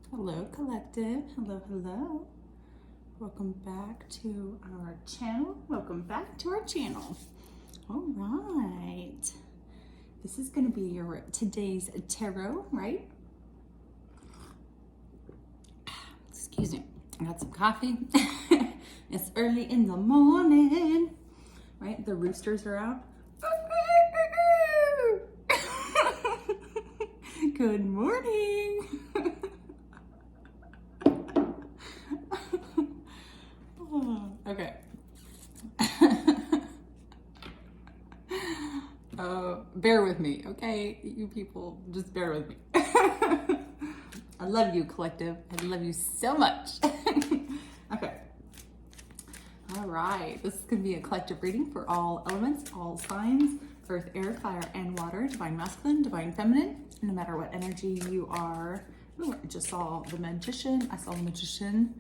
Hello, collective. Hello, hello. Welcome back to our channel. Welcome back to our channel. All right. This is going to be your today's tarot, right? Excuse me. I got some coffee. It's early in the morning, right? The roosters are out. Good morning. Okay. Bear with me, okay? You people, just bear with me. I love you, collective. I love you so much. Okay. All right. This is going to be a collective reading for all elements, all signs, earth, air, fire, and water, divine masculine, divine feminine, no matter what energy you are. Ooh, I just saw the magician. I saw the magician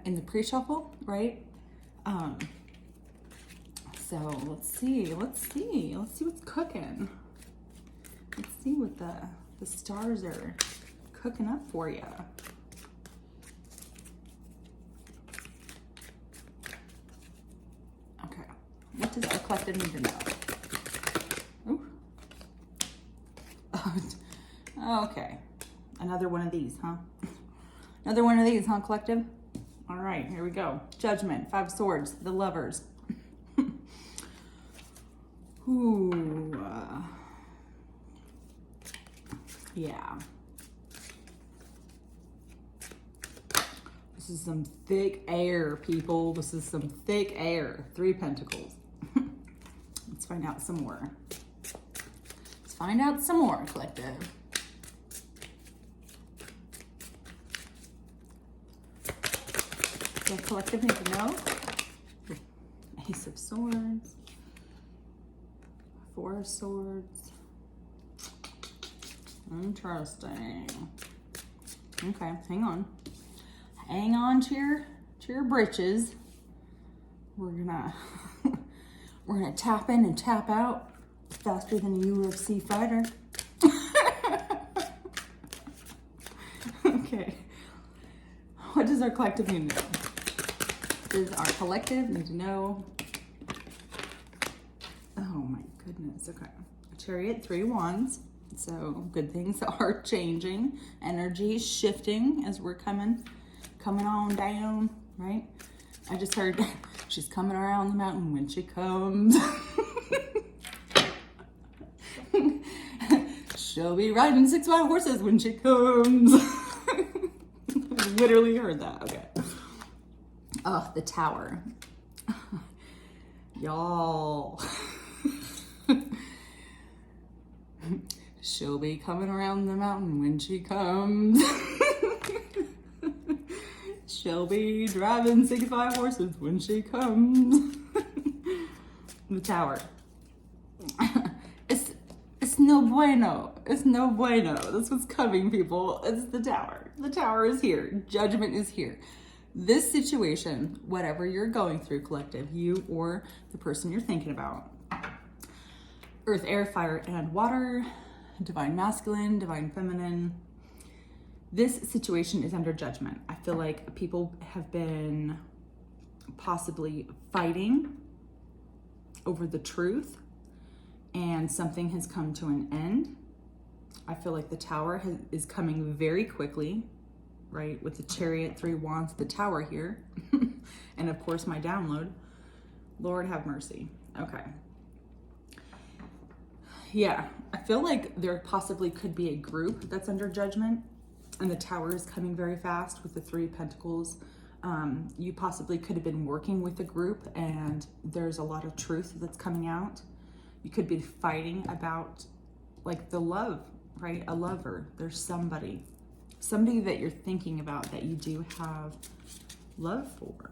in the pre-shuffle, right? So let's see what's cooking. Let's see what the stars are cooking up for you. Okay, what does the collective need to know? Ooh. Oh, okay, another one of these, huh? Another one of these, huh, collective? All right, here we go. Judgment, 5 swords, the lovers. Ooh, yeah. This is some thick air, people. This is some thick air. 3 pentacles. Let's find out some more. Let's find out some more, collective. The collective need to know. Ace of Swords. 4 of Swords. Interesting. Okay, hang on. Hang on to your britches. We're gonna tap in and tap out faster than a UFC fighter. Okay. What does our collective need to know? Does our collective need to know? Oh my goodness. Okay. Chariot, 3 wands. So good things are changing. Energy is shifting as we're coming on down, right? I just heard she's coming around the mountain when she comes. She'll be riding 6 wild horses when she comes. I literally heard that. Okay. Oh, the Tower. Y'all. She'll be coming around the mountain when she comes. She'll be driving 65 horses when she comes. The Tower. It's no bueno. It's no bueno. That's what's coming, people. It's the Tower. The Tower is here. Judgment is here. This situation, whatever you're going through, collective, you or the person you're thinking about, earth, air, fire, and water, divine masculine, divine feminine, this situation is under judgment. I feel like people have been possibly fighting over the truth and something has come to an end. I feel like the Tower is coming very quickly, right? With the Chariot, 3 wands, the Tower here. And of course my download. Lord have mercy. Okay. Yeah, I feel like there possibly could be a group that's under judgment and the Tower is coming very fast with the 3 pentacles. You possibly could have been working with a group and there's a lot of truth that's coming out. You could be fighting about like the love, right? A lover. There's somebody that you're thinking about that you do have love for.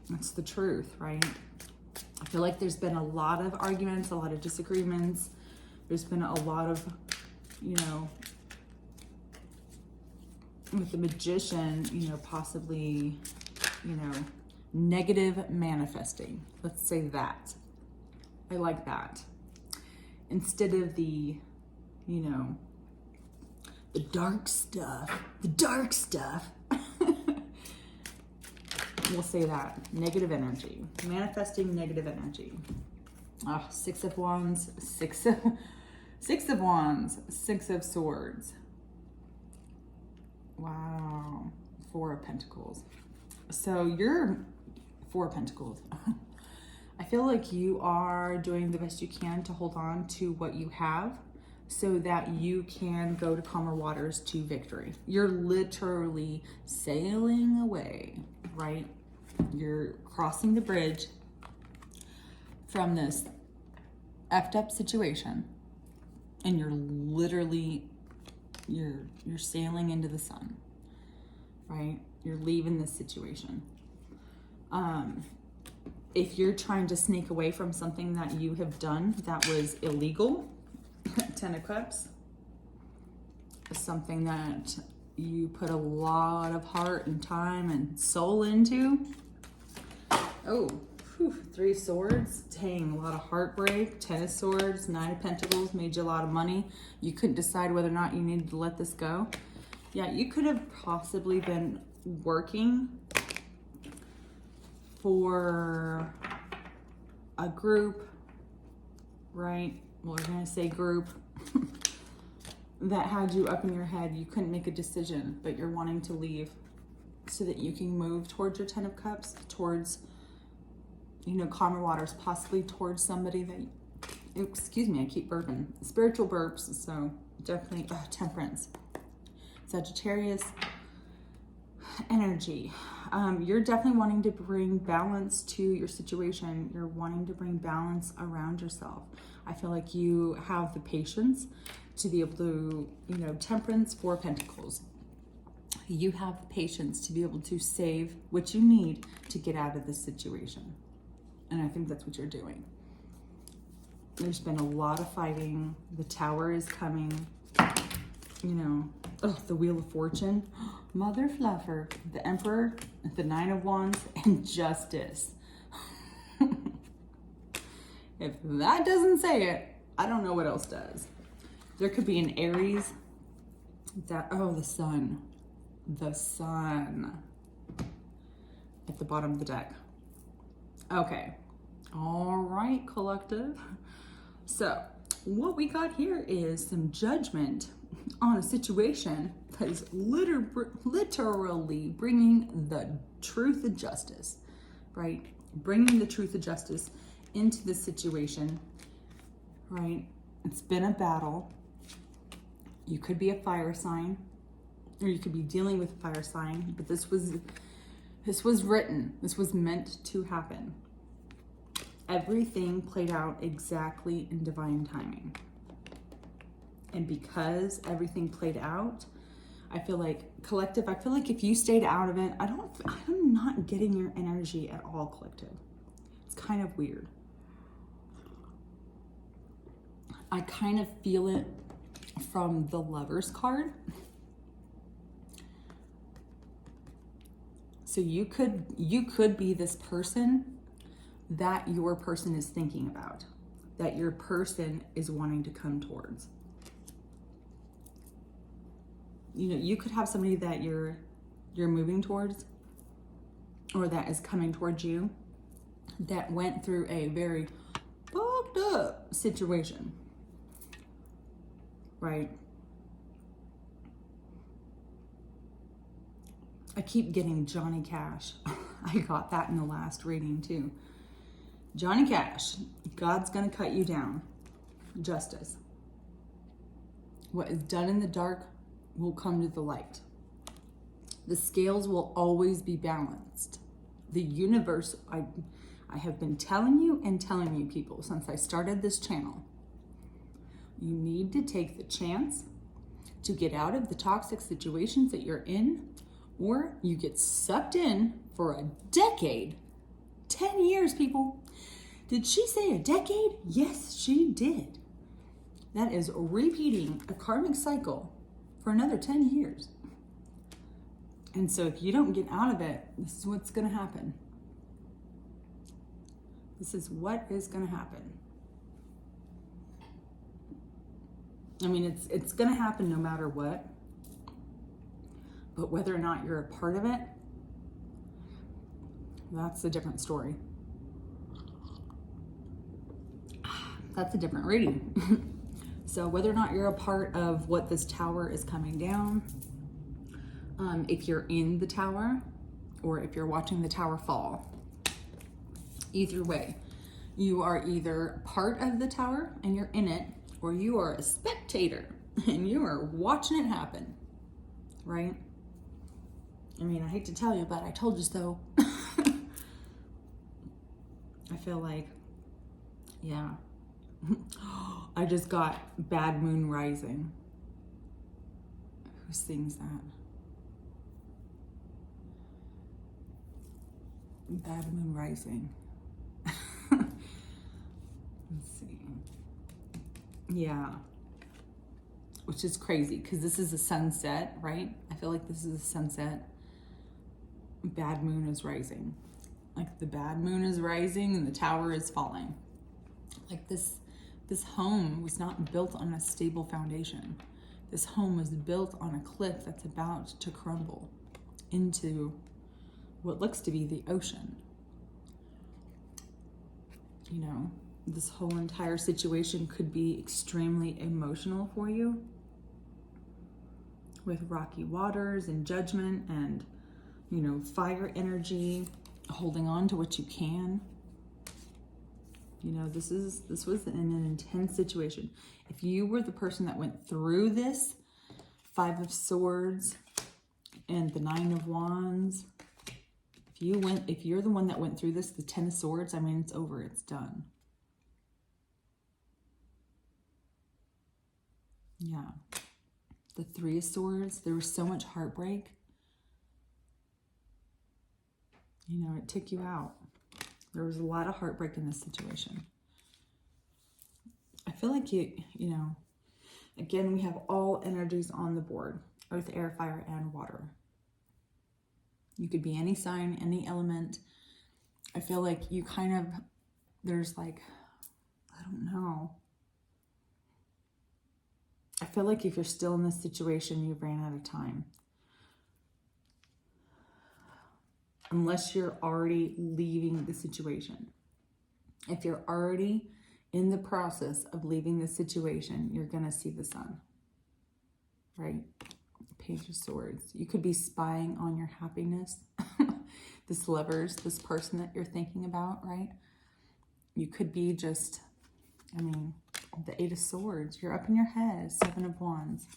That's the truth, right? I feel like there's been a lot of arguments, a lot of disagreements. There's been a lot of, with the Magician, possibly, negative manifesting. Let's say that. I like that. Instead of the The dark stuff. The dark stuff. We'll say that. Negative energy. Manifesting negative energy. Oh, Six of Wands. Six of Wands. Six of Swords. Wow. Four of Pentacles. So you're Four of Pentacles. I feel like you are doing the best you can to hold on to what you have so that you can go to calmer waters to victory. You're literally sailing away, right? You're crossing the bridge from this effed up situation, and you're literally, you're sailing into the sun, right? You're leaving this situation. If you're trying to sneak away from something that you have done that was illegal, Ten of Cups, something that you put a lot of heart and time and soul into. Oh, Three of Swords, dang, a lot of heartbreak. Ten of Swords, Nine of Pentacles, made you a lot of money. You couldn't decide whether or not you needed to let this go. Yeah, you could have possibly been working for a group, right? Well, we're gonna say group that had you up in your head. You couldn't make a decision, but you're wanting to leave so that you can move towards your Ten of Cups, towards, you know, calmer waters, possibly towards somebody that, excuse me, I keep burping. Spiritual burps, so definitely Temperance. Sagittarius energy. You're definitely wanting to bring balance to your situation. You're wanting to bring balance around yourself. I feel like you have the patience to be able to, you know, Temperance, Four of Pentacles. You have the patience to be able to save what you need to get out of this situation. And I think that's what you're doing. There's been a lot of fighting. The Tower is coming. You know, the Wheel of Fortune. Mother Fluffer. The Emperor. The Nine of Wands. And Justice. If that doesn't say it, I don't know what else does. There could be an Aries. The Sun. The Sun. At the bottom of the deck. Okay. All right, collective. So what we got here is some judgment on a situation that is literally bringing the truth and justice, right? Bringing the truth and justice into the situation, right? It's been a battle. You could be a fire sign, or you could be dealing with a fire sign, but this was written. This was meant to happen. Everything played out exactly in divine timing. And because everything played out, I feel like, collective, I feel like if you stayed out of it, I'm not getting your energy at all, collective. It's kind of weird. I kind of feel it from the Lovers card. So you could be this person that your person is thinking about, that your person is wanting to come towards. You know, you could have somebody that you're moving towards, or that is coming towards you, that went through a very fucked up situation, right? I keep getting Johnny Cash. I got that in the last reading too. Johnny Cash, God's gonna cut you down. Justice. What is done in the dark will come to the light. The scales will always be balanced. The universe, I have been telling you people since I started this channel, you need to take the chance to get out of the toxic situations that you're in, or you get sucked in for a decade. 10 years, people. Did she say a decade? Yes, she did. That is repeating a karmic cycle for another 10 years. And so if you don't get out of it, this is what's going to happen. This is what is going to happen. I mean, it's going to happen no matter what. But whether or not you're a part of it, that's a different story. That's a different reading. So whether or not you're a part of what this tower is coming down, if you're in the tower or if you're watching the tower fall, either way, you are either part of the tower and you're in it, or you are a spectator and you are watching it happen, right? I mean, I hate to tell you, but I told you so. I feel like, yeah. I just got Bad Moon Rising. Who sings that? Bad Moon Rising. Let's see. Yeah. Which is crazy because this is a sunset, right? I feel like this is a sunset. Bad moon is rising. Like the bad moon is rising and the tower is falling. Like this home was not built on a stable foundation. This home was built on a cliff that's about to crumble into what looks to be the ocean. You know, this whole entire situation could be extremely emotional for you, with rocky waters and judgment and, you know, fire energy, holding on to what you can. You know, this was an intense situation. If you were the person that went through this, 5 of Swords and the 9 of Wands, if you're the one that went through this, the 10 of Swords, I mean, it's over, it's done. Yeah. The 3 of Swords, there was so much heartbreak. You know, it took you out. There was a lot of heartbreak in this situation. I feel like you know, again, we have all energies on the board. Earth, air, fire, and water. You could be any sign, any element. I feel like you kind of, there's like, I don't know. I feel like if you're still in this situation, you've ran out of time. Unless you're already leaving the situation. If you're already in the process of leaving the situation, you're going to see the sun. Right? Page of Swords. You could be spying on your happiness. This Lovers, this person that you're thinking about, right? You could be just, I mean, the 8 of Swords. You're up in your head. 7 of Wands.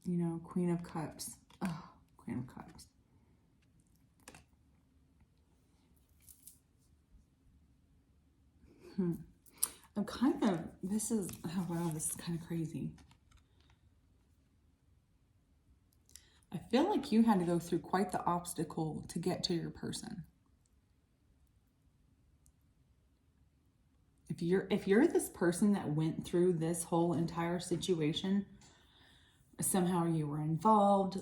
You know, Queen of Cups. Oh, Queen of Cups. I'm kind of, this is, oh wow, this is kind of crazy. I feel like you had to go through quite the obstacle to get to your person. If you're this person that went through this whole entire situation, somehow you were involved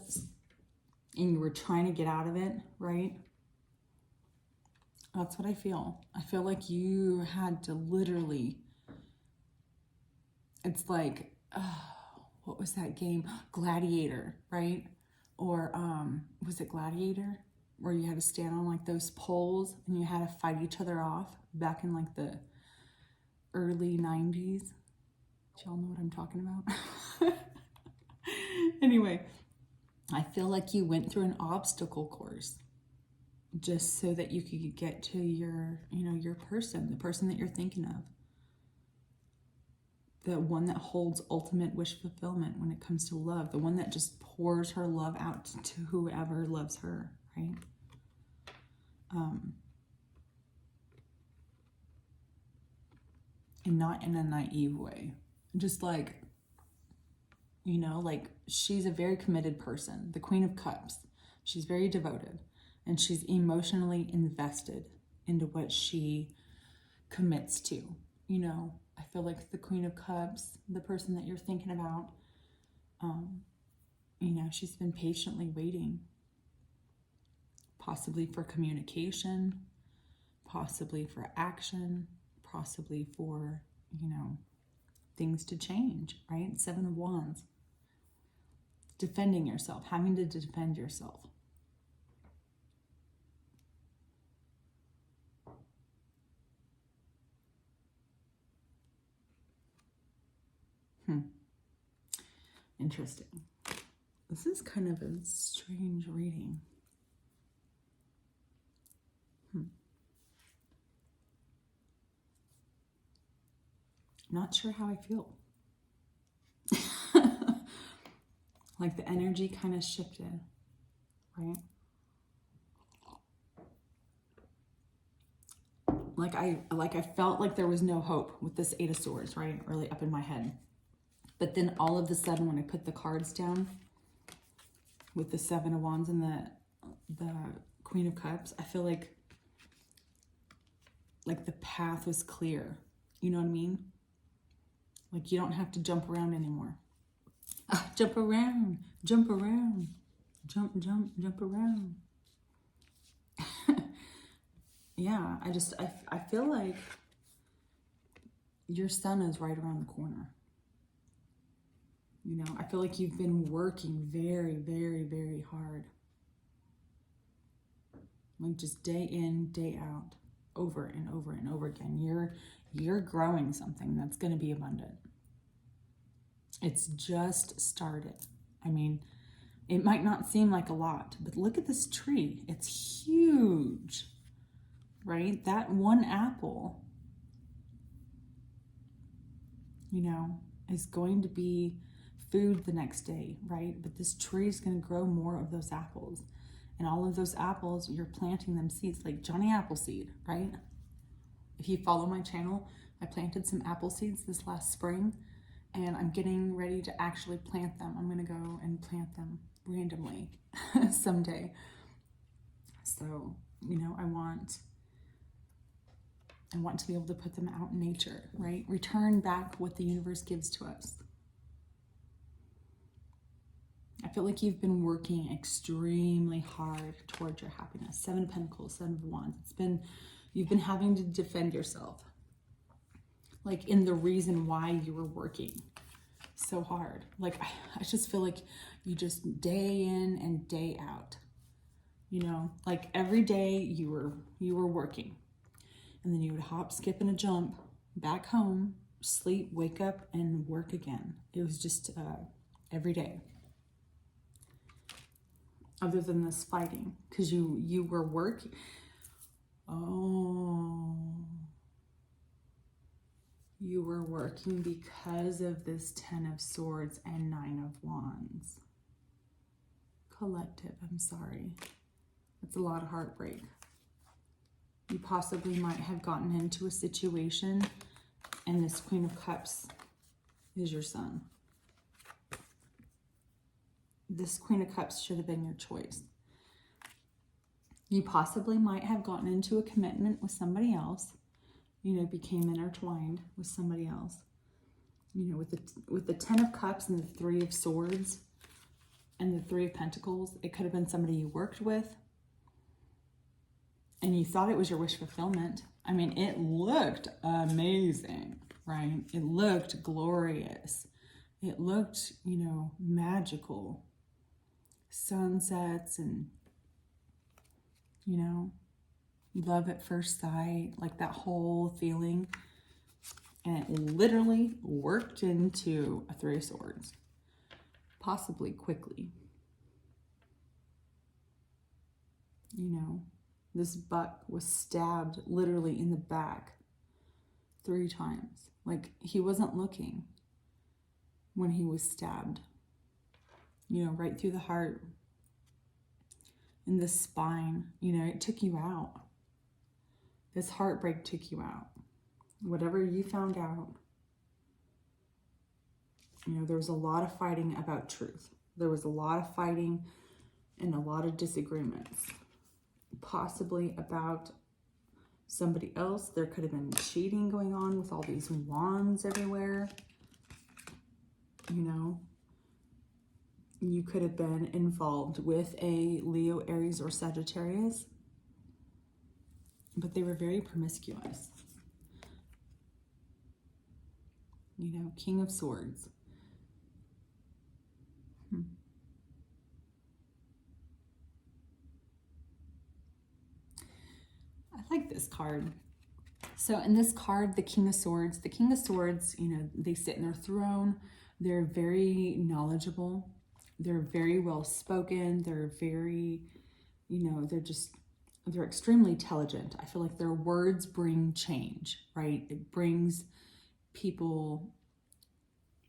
and you were trying to get out of it, right? That's what I feel. I feel like you had to literally, it's like, what was that game? Gladiator, right? Or was it Gladiator? Where you had to stand on like those poles and you had to fight each other off back in like the early 90s. Do y'all know what I'm talking about? Anyway, I feel like you went through an obstacle course just so that you could get to your, you know, your person, the person that you're thinking of. The one that holds ultimate wish fulfillment when it comes to love. The one that just pours her love out to whoever loves her, right? And not in a naive way. Just like, you know, like she's a very committed person. The Queen of Cups. She's very devoted. And she's emotionally invested into what she commits to. You know, I feel like the Queen of Cups, the person that you're thinking about, you know, she's been patiently waiting. Possibly for communication, possibly for action, possibly for, you know, things to change, right? 7 of Wands. defending yourself, having to defend yourself. Interesting. This is kind of a strange reading. Not sure how I feel. Like the energy kind of shifted, right? Like I felt like there was no hope with this Eight of Swords, right? Really up in my head. But then all of a sudden when I put the cards down with the Seven of Wands and the Queen of Cups, I feel like the path was clear. You know what I mean? Like you don't have to jump around anymore. Jump around, jump around, jump around. Yeah, I feel like your sun is right around the corner. You know, I feel like you've been working very, very, very hard. Like just day in, day out, over and over and over again. You're growing something that's going to be abundant. It's just started. I mean, it might not seem like a lot, but look at this tree. It's huge, right? That one apple, you know, is going to be food the next day, right? But this tree is going to grow more of those apples. And all of those apples, you're planting them seeds, like Johnny Appleseed, right? If you follow my channel, I planted some apple seeds this last spring, and I'm getting ready to actually plant them. I'm going to go and plant them randomly someday. So, you know, I want to be able to put them out in nature, right? Return back what the universe gives to us. I feel like you've been working extremely hard towards your happiness. Seven of Pentacles, Seven of Wands. You've been having to defend yourself. Like in the reason why you were working so hard. Like I just feel like you just day in and day out. You know, like every day you were working. And then you would hop, skip, and a jump back home, sleep, wake up, and work again. It was just every day. Other than this fighting, because you were working. Oh, you were working because of this Ten of Swords and Nine of Wands. Collective, I'm sorry. It's a lot of heartbreak. You possibly might have gotten into a situation, and this Queen of Cups is your son. This Queen of Cups should have been your choice. You possibly might have gotten into a commitment with somebody else, you know, became intertwined with somebody else. You know, with the Ten of Cups and the Three of Swords and the Three of Pentacles, it could have been somebody you worked with and you thought it was your wish fulfillment. I mean, it looked amazing, right? It looked glorious. It looked, you know, magical. Sunsets and, you know, love at first sight, like that whole feeling. And it literally worked into a Three of Swords, possibly quickly. You know, this buck was stabbed literally in the back 3 times. Like he wasn't looking when he was stabbed. You know, right through the heart, in the spine. You know, it took you out. This heartbreak took you out. Whatever you found out, you know, there was a lot of fighting about truth. There was a lot of fighting and a lot of disagreements. Possibly about somebody else. There could have been cheating going on with all these wands everywhere. You know, you could have been involved with a Leo, Aries, or Sagittarius, but they were very promiscuous. You know, King of Swords. like this card. So in this card, the King of Swords, you know, they sit in their throne. They're very knowledgeable. They're very well spoken. They're very, you know, they're extremely intelligent. I feel like their words bring change, right? It brings people,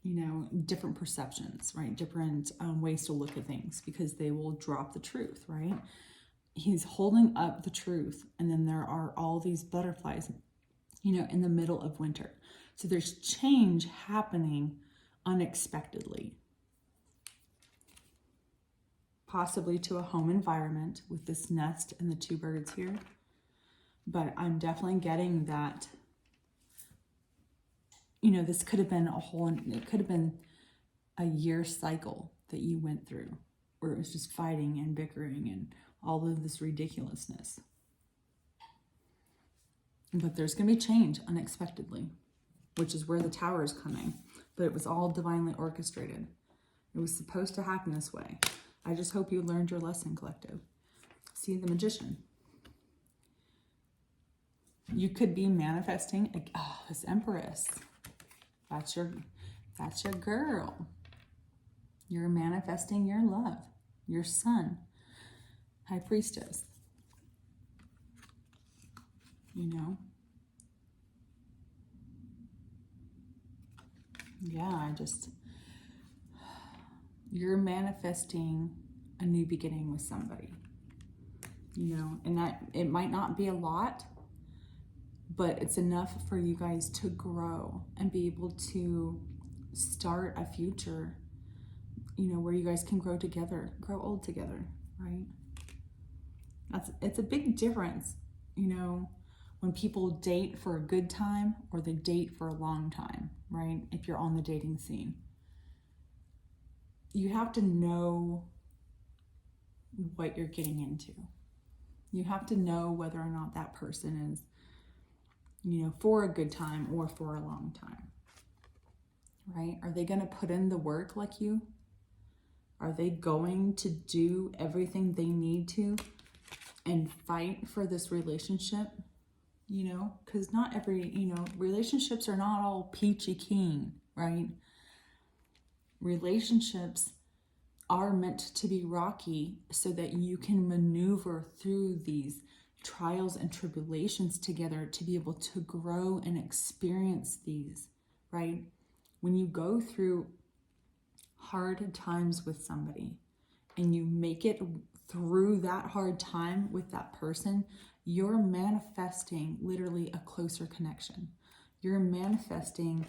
you know, different perceptions, right? Different ways to look at things, because they will drop the truth, right? He's holding up the truth, and then there are all these butterflies, you know, in the middle of winter. So there's change happening unexpectedly, possibly to a home environment with this nest and the two birds here. But I'm definitely getting that, you know, this could have been it could have been a year cycle that you went through, where it was just fighting and bickering and all of this ridiculousness. But there's going to be change unexpectedly, which is where the Tower is coming. But it was all divinely orchestrated. It was supposed to happen this way. I just hope you learned your lesson, collective. See the Magician. You could be manifesting, this Empress. That's your girl. You're manifesting your love, your son. High Priestess. You know? Yeah, you're manifesting a new beginning with somebody. You know, and that it might not be a lot, but it's enough for you guys to grow and be able to start a future, you know, where you guys can grow together, grow old together, right? It's a big difference, you know, when people date for a good time or they date for a long time, right? If you're on the dating scene, you have to know what you're getting into. You have to know whether or not that person is, you know, for a good time or for a long time, right? Are they going to put in the work like you? Are they going to do everything they need to and fight for this relationship? You know, because not every, you know, relationships are not all peachy keen, right? Relationships are meant to be rocky so that you can maneuver through these trials and tribulations together to be able to grow and experience these, right? When you go through hard times with somebody and you make it through that hard time with that person, you're manifesting literally a closer connection. You're manifesting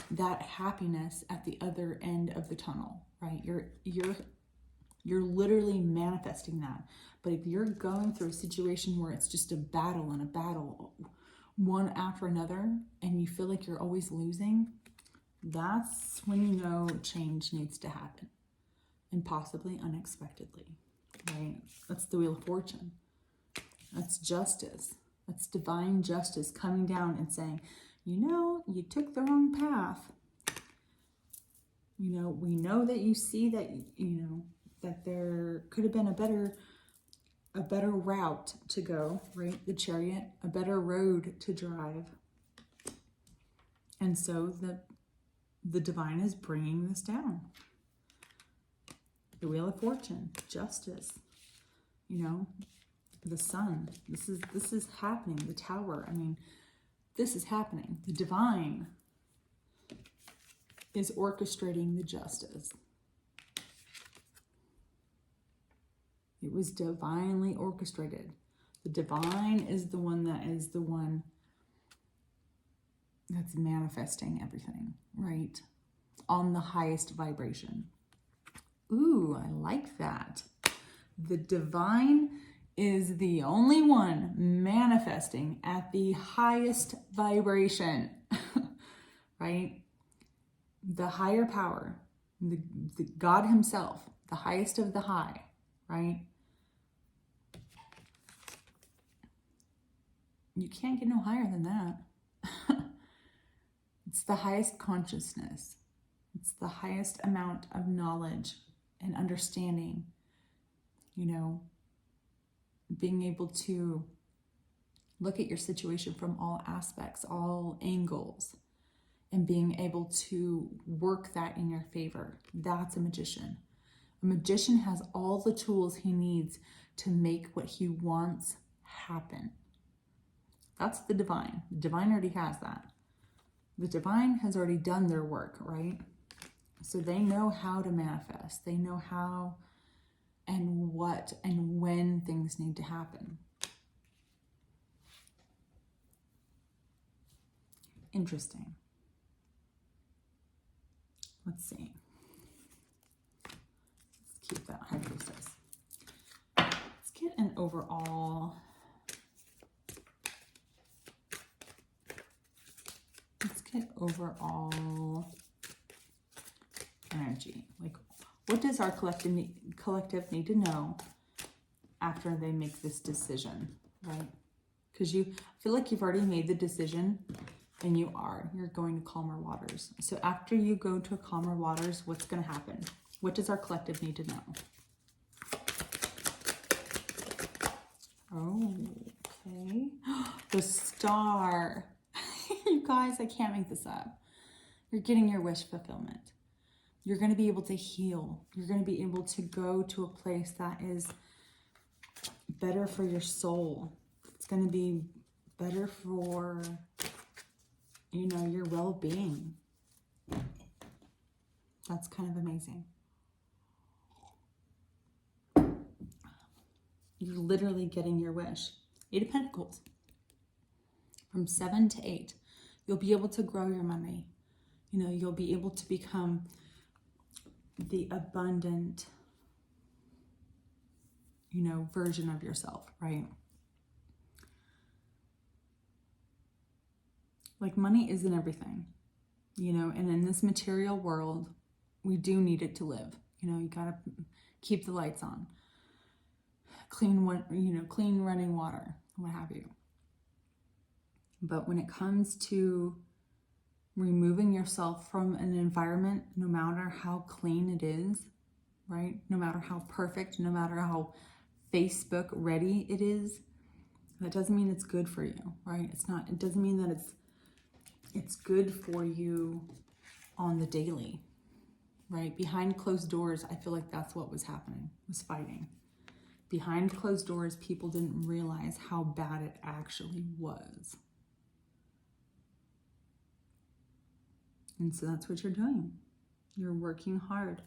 that happiness at the other end of the tunnel, right? You're literally manifesting that. But if you're going through a situation where it's just a battle and a battle, one after another, and you feel like you're always losing, that's when you know change needs to happen, and possibly unexpectedly, right? That's the Wheel of Fortune. That's justice. That's divine justice coming down and saying, you know, you took the wrong path. You know, we know that you see that, you know, that there could have been a better route to go, right? The Chariot, a better road to drive. And so the divine is bringing this down. The Wheel of Fortune, justice, you know, the Sun. This is happening. The Tower. I mean, this is happening. The divine is orchestrating the justice. It was divinely orchestrated. The divine is the one that's manifesting everything, right? On the highest vibration. Ooh, I like that. The divine is the only one manifesting at the highest vibration, right? The higher power, the God himself, the highest of the high, right? You can't get no higher than that. It's the highest consciousness. It's the highest amount of knowledge and understanding, you know, being able to Look at your situation from all aspects, all angles, and being able to work that in your favor. That's a magician. A magician has all the tools he needs to make what he wants happen. That's the divine. The divine already has that. The divine has already done their work, right? So they know how to manifest. They know how and what and when things need to happen. Interesting. Let's see. Let's keep that high priestess. Let's get an overall. Let's get overall energy. Like, what does our collective need to know after they make this decision, right? Because I feel like you've already made the decision, and you're going to calmer waters. So after you go to calmer waters, what's going to happen? What does our collective need to know? Oh, okay. The star. You guys, I can't make this up. You're getting your wish fulfillment. You're going to be able to heal. You're going to be able to go to a place that is better for your soul. It's going to be better for, your well-being. That's kind of amazing. You're literally getting your wish. 8 of Pentacles. From 7 to 8. You'll be able to grow your money. You'll be able to become the abundant, version of yourself, right? Like, money isn't everything, and in this material world, we do need it to live. You gotta keep the lights on, clean running water, what have you. But when it comes to removing yourself from an environment, no matter how clean it is, right? No matter how perfect, no matter how Facebook ready it is, that doesn't mean it's good for you, right? It doesn't mean that it's good for you on the daily, right? Behind closed doors, I feel like that's what was happening, was fighting. Behind closed doors, people didn't realize how bad it actually was. And so that's what you're doing. You're working hard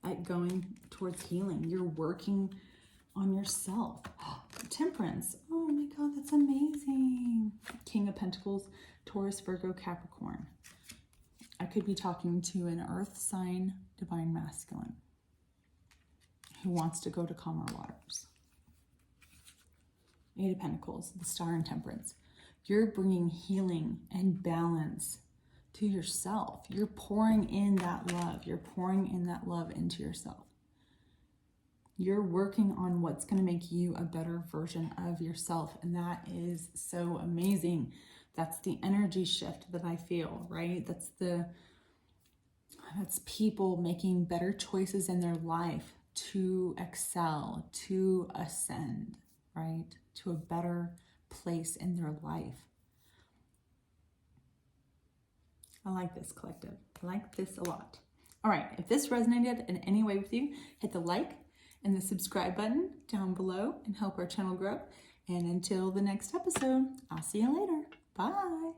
at going towards healing. You're working on yourself. Temperance. Oh my God, that's amazing. King of Pentacles, Taurus, Virgo, Capricorn. I could be talking to an earth sign, divine masculine, who wants to go to calmer waters. 8 of Pentacles, the Star and Temperance. You're bringing healing and balance to yourself. You're pouring in that love. You're pouring in that love into yourself. You're working on what's going to make you a better version of yourself. And that is so amazing. That's the energy shift that I feel, right? That's people making better choices in their life to excel, to ascend, right? To a better place in their life. I like this, collective. I like this a lot. All right, if this resonated in any way with you, hit the like and the subscribe button down below and help our channel grow. And until the next episode, I'll see you later. Bye.